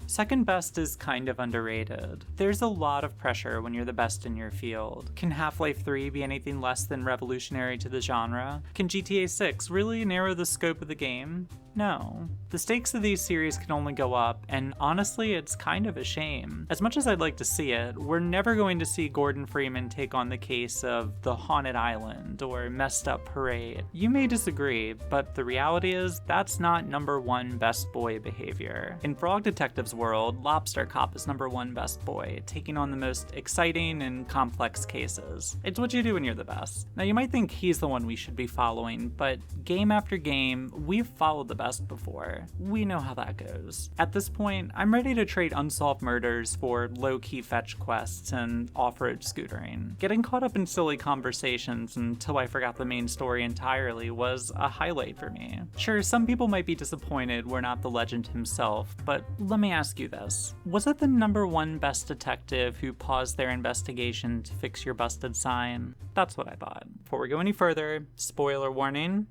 Second best is kind of underrated. There's a lot of pressure when you're the best in your field. Can Half-Life 3 be anything less than revolutionary to the genre? Can GTA 6 really narrow the scope of the game? No. The stakes of these series can only go up, and honestly, it's kind of a shame. As much as I'd like to see it, we're never going to see Gordon Freeman take on the case of The Haunted Island or Messed Up Parade. You may disagree, but the reality is that's not number one best boy behavior. In Frog Detective's world, Lobster Cop is number one best boy, taking on the most exciting and complex cases. It's what you do when you're the best. Now you might think he's the one we should be following, but game after game, we've followed the best before. We know how that goes. At this point, I'm ready to trade unsolved murders for low-key fetch quests and off-road scootering. Getting caught up in silly conversations until I forgot the main story entirely was a highlight for me. Sure, some people might be disappointed we're not the legend himself, but let me ask you this. Was it the number one best detective who paused their investigation to fix your busted sign? That's what I thought. Before we go any further, spoiler warning,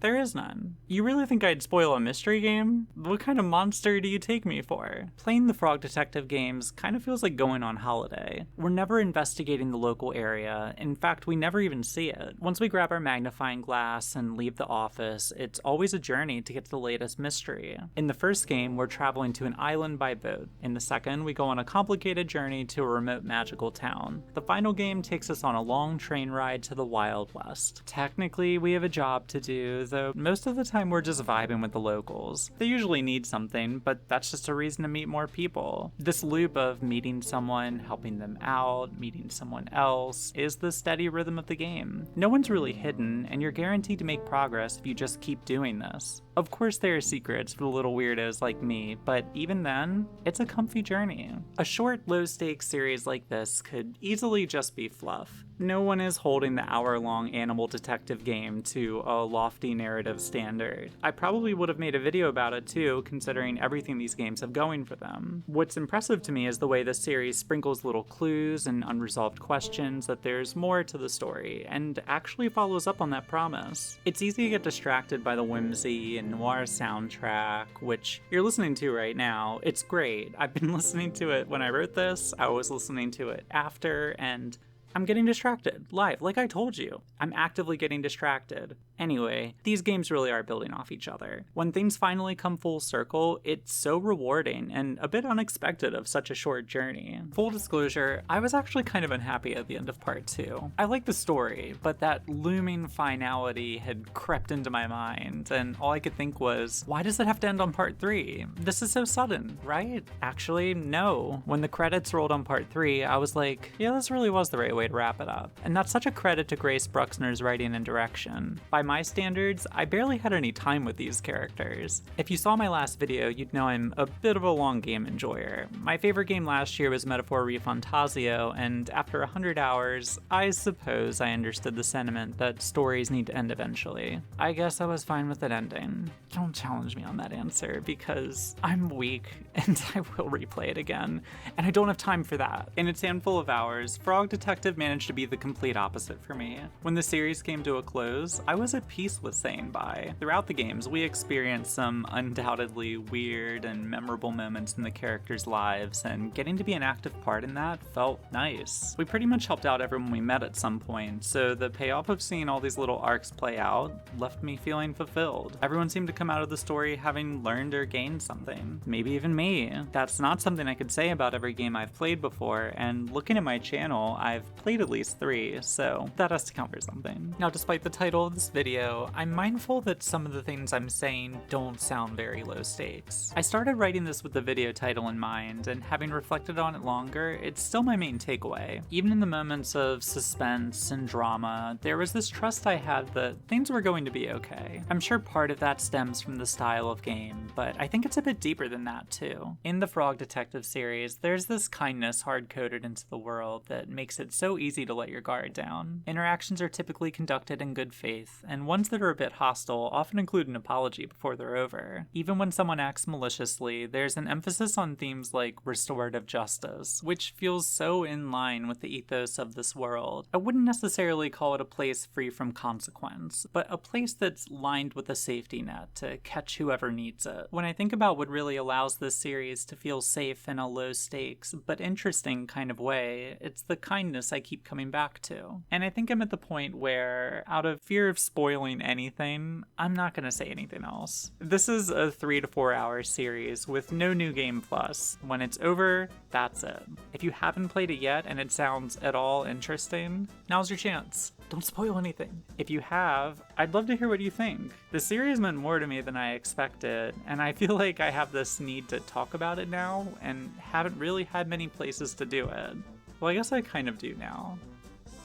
there is none. You really think I'd spoil a mystery game? What kind of monster do you take me for? Playing the Frog Detective games kind of feels like going on holiday. We're never investigating the local area. In fact, we never even see it. Once we grab our magnifying glass and leave the office, it's always a journey to get to the latest mystery. In the first game, we're traveling to an island by boat. In the second, we go on a complicated journey to a remote magical town. The final game takes us on a long train ride to the Wild West. Technically, we have a job to do, though most of the time we're just vibing with the locals. They usually need something, but that's just a reason to meet more people. This loop of meeting someone, helping them out, meeting someone else, is the steady rhythm of the game. No one's really hidden, and you're guaranteed to make progress if you just keep doing this. Of course there are secrets for the little weirdos like me, but even then, it's a comfy journey. A short, low-stakes series like this could easily just be fluff. No one is holding the hour-long animal detective game to a lofty narrative standard. I probably would have made a video about it too, considering everything these games have going for them. What's impressive to me is the way this series sprinkles little clues and unresolved questions that there's more to the story, and actually follows up on that promise. It's easy to get distracted by the whimsy and noir soundtrack, which you're listening to right now. It's great. I've been listening to it when I wrote this, I was listening to it after, and I'm getting distracted, live, like I told you. I'm actively getting distracted. Anyway, these games really are building off each other. When things finally come full circle, it's so rewarding and a bit unexpected of such a short journey. Full disclosure, I was actually kind of unhappy at the end of part 2. I like the story, but that looming finality had crept into my mind, and all I could think was, why does it have to end on part 3? This is so sudden, right? Actually, no. When the credits rolled on part 3, I was like, yeah, this really was the right way to wrap it up. And that's such a credit to Grace Bruxner's writing and direction. By my standards, I barely had any time with these characters. If you saw my last video, you'd know I'm a bit of a long game enjoyer. My favorite game last year was Metaphor ReFantazio, and after 100 hours, I suppose I understood the sentiment that stories need to end eventually. I guess I was fine with it ending. Don't challenge me on that answer, because I'm weak, and I will replay it again, and I don't have time for that. In its handful of hours, Frog Detective managed to be the complete opposite for me. When the series came to a close, I was at peace with saying bye. Throughout the games, we experienced some undoubtedly weird and memorable moments in the characters' lives, and getting to be an active part in that felt nice. We pretty much helped out everyone we met at some point, so the payoff of seeing all these little arcs play out left me feeling fulfilled. Everyone seemed to come out of the story having learned or gained something. Maybe even me. That's not something I could say about every game I've played before, and looking at my channel, I've played at least 3, so that has to count for something. Now, despite the title of this video, I'm mindful that some of the things I'm saying don't sound very low stakes. I started writing this with the video title in mind, and having reflected on it longer, it's still my main takeaway. Even in the moments of suspense and drama, there was this trust I had that things were going to be okay. I'm sure part of that stems from the style of game, but I think it's a bit deeper than that too. In the Frog Detective series, there's this kindness hard-coded into the world that makes it so easy to let your guard down. Interactions are typically conducted in good faith, and ones that are a bit hostile often include an apology before they're over. Even when someone acts maliciously, there's an emphasis on themes like restorative justice, which feels so in line with the ethos of this world. I wouldn't necessarily call it a place free from consequence, but a place that's lined with a safety net to catch whoever needs it. When I think about what really allows this series to feel safe in a low stakes but interesting kind of way, it's the kindness I keep coming back to. And I think I'm at the point where, out of fear of spoiling anything, I'm not gonna say anything else. This is a 3 to 4 hour series with no new game plus. When it's over, that's it. If you haven't played it yet and it sounds at all interesting, now's your chance. Don't spoil anything. If you have, I'd love to hear what you think. The series meant more to me than I expected, and I feel like I have this need to talk about it now, and haven't really had many places to do it. Well, I guess I kind of do now.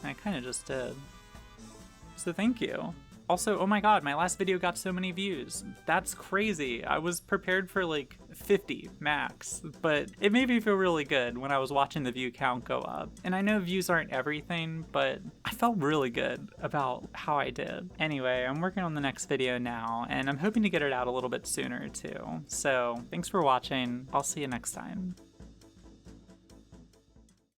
I kind of just did. So thank you. Also, oh my god, my last video got so many views. That's crazy. I was prepared for like 50 max, but it made me feel really good when I was watching the view count go up. And I know views aren't everything, but I felt really good about how I did. Anyway, I'm working on the next video now, and I'm hoping to get it out a little bit sooner too. So thanks for watching. I'll see you next time.